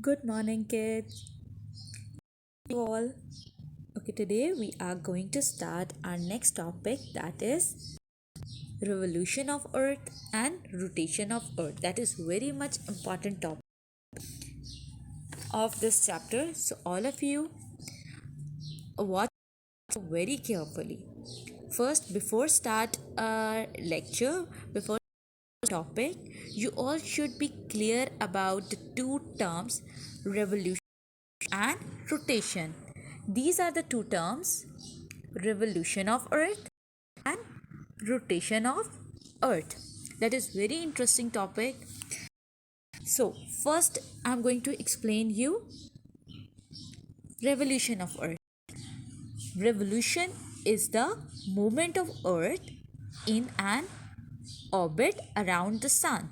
Good morning, kids. You all. Okay, today we are going to start our next topic, that is revolution of Earth and rotation of Earth. That is very much important topic of this chapter. So all of you watch very carefully. First, before start our lecture, before topic, you all should be clear about the two terms, revolution and rotation. These are the two terms, revolution of Earth and rotation of Earth. That is very interesting topic. So first I'm going to explain you revolution of Earth. Revolution is the movement of Earth in an orbit around the sun.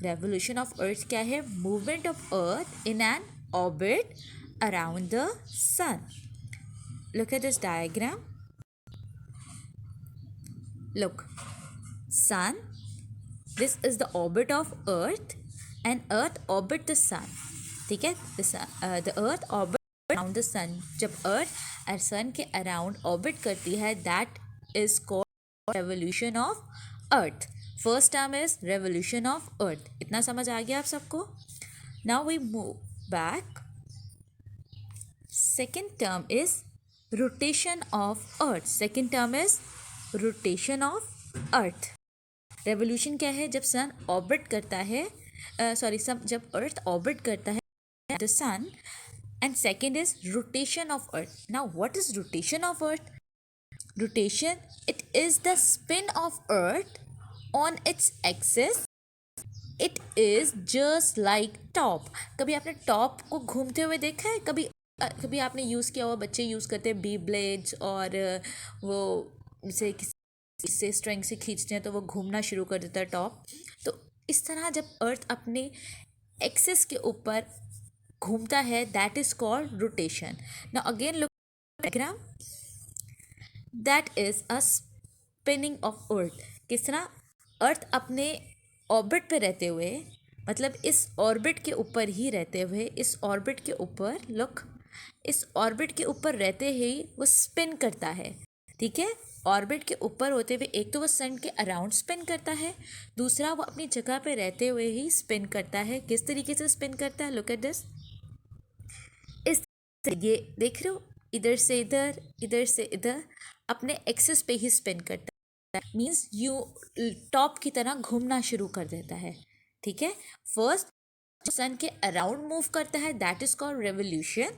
Revolution of Earth क्या है? Movement of Earth in an orbit around the sun. Look at this diagram. Look, sun, this is the orbit of Earth and Earth orbit the sun. ठीक है? The Earth orbit around the sun. जब Earth sun के around orbit करती है, that is called revolution of Earth. First term is revolution of Earth. इतना समझ आ गया आप सबको? Now we move back. Second term is rotation of Earth. Second term is rotation of Earth. Revolution क्या है? जब सन ऑर्बिट करता है, जब अर्थ ऑर्बिट करता है the sun. And second is rotation of earth. Now what is rotation of earth? Rotation, it is the spin of earth on its axis. It is just like top. कभी आपने top को घूमते हुए देखा है? कभी आपने यूज़ किया हुआ, बच्चे यूज़ करते हैं बी ब्लेड्स, और वो जैसे से स्ट्रिंग से खींचते हैं तो वो घूमना शुरू कर देता है टॉप. तो इस तरह जब अर्थ अपने एक्सिस के ऊपर घूमता है, that is called rotation. Now again look diagram. That is a spinning of earth. किस तरह? अर्थ अपने ऑर्बिट पे रहते हुए, मतलब इस ऑर्बिट के ऊपर ही रहते हुए, इस ऑर्बिट के ऊपर, लुक, इस ऑर्बिट के ऊपर रहते ही वो स्पिन करता है. ठीक है? ऑर्बिट के ऊपर होते हुए एक तो वो सन के अराउंड स्पिन करता है, दूसरा वो अपनी जगह पे रहते हुए ही स्पिन करता है. किस तरीके से स्पिन करता है? Look at this. इस ये देख रहे हो, इधर से इधर, इधर से इधर, अपने एक्सिस पे ही स्पिन करता है. मीन्स यू टॉप की तरह घूमना शुरू कर देता है. ठीक है? फर्स्ट सन के अराउंड मूव करता है, दैट इज कॉल्ड रेवोल्यूशन.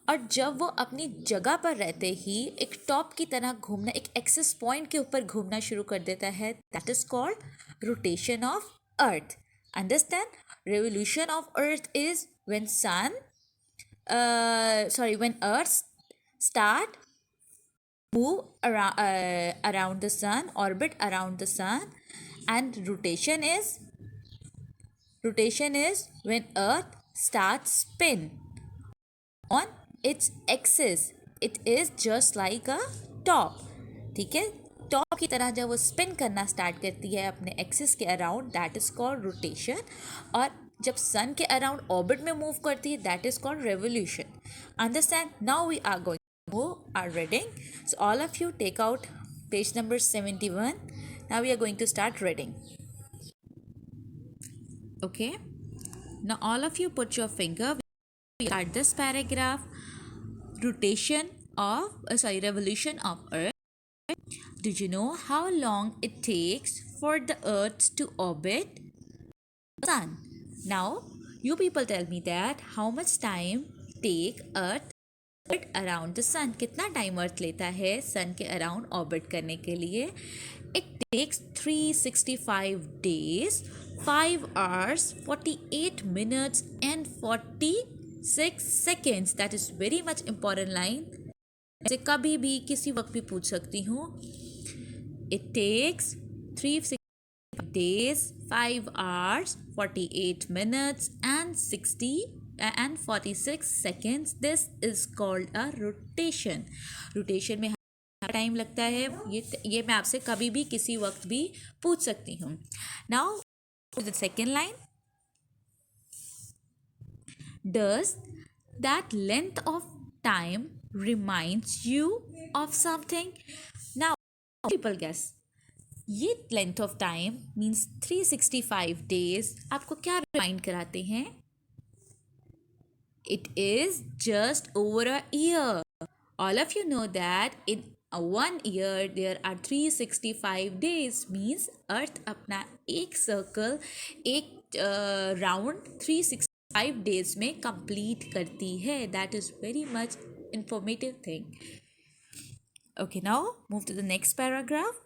और जब वो अपनी जगह पर रहते ही एक टॉप की तरह घूमना, एक एक्सिस पॉइंट के ऊपर घूमना शुरू कर देता है, that is called rotation of earth. Understand? Revolution of earth is when when earth start move around the sun, orbit around the sun. And rotation is when earth starts spin on its axis. It is just like a top. ठीक है? Top की तरह जब वो spin करना start करती है अपने एक्सिस के around, that is called rotation. और जब सन के अराउंड ऑर्बिट में मूव करती है, that is called revolution. Understand? Now we are going to move our reading. So all of you take out page number 71. Now we are going to start reading. Okay, now all of you put your finger at this paragraph. Revolution of Earth. Do you know how long it takes for the Earth to orbit the Sun? Now, you people tell me that how much time take Earth orbit around the Sun? कितना time अर्थ लेता है सन के around orbit करने के लिए? It takes 365 days, 5 hours, 48 minutes and 46 seconds. That is very much important line. ऐसे कभी भी किसी वक्त भी पूछ सकती हूँ. It takes 365 days, 5 hours, 48 minutes and 46 seconds. This is called a rotation. Rotation में टाइम लगता है. ये मैं आपसे कभी भी किसी वक्त भी पूछ सकती हूँ. Now the second line. Does that length of time reminds you of something? Now, people guess. ये length of time means 365 days आपको क्या रिमाइंड कराते हैं? It is just over a year. All of you know that in a 1 year there are 365 days means अर्थ अपना एक circle एक round 365 days में complete करती है. That is very much informative thing. Okay, now move to the next paragraph.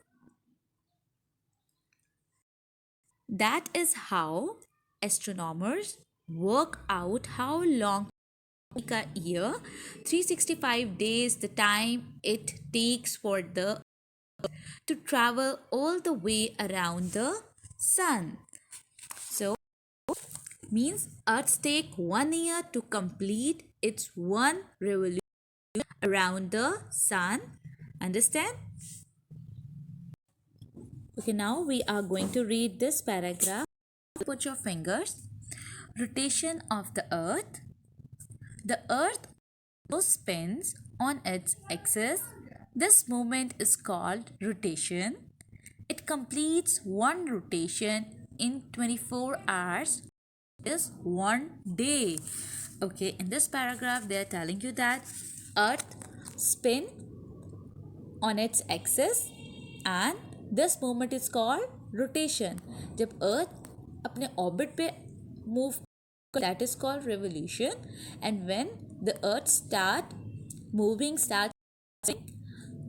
That is how astronomers work out how long a year, 365 days, the time it takes for the to travel all the way around the sun. So means Earth take 1 year to complete its one revolution around the sun. Understand? Okay, now we are going to read this paragraph. Put your fingers. Rotation of the Earth. The Earth spins on its axis. This movement is called rotation. It completes one rotation in 24 hours. Is 1 day. Okay, in this paragraph they are telling you that Earth spin on its axis and this movement is called rotation. जब Earth अपने orbit पे move, that is called revolution, and when the Earth start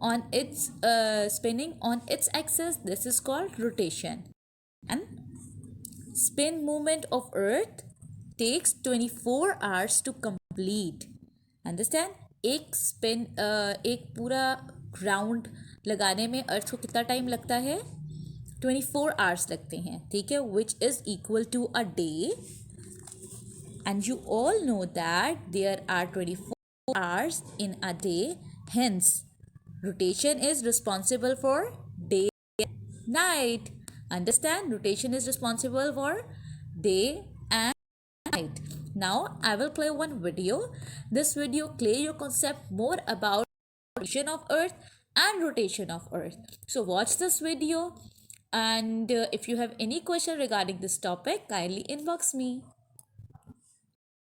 on its spinning on its axis, this is called rotation. And spin movement of Earth takes 24 hours to complete. Understand? एक spin एक पूरा round लगाने में अर्थ को कितना time लगता है? 24 hours लगते हैं. ठीक है, which is equal to a day. And you all know that there are 24 hours in a day. Hence, rotation is responsible for day and night. Understand? Rotation is responsible for day and night. Now, I will play one video. This video clear your concept more about rotation of Earth and rotation of Earth. So, watch this video. And if you have any question regarding this topic, kindly inbox me.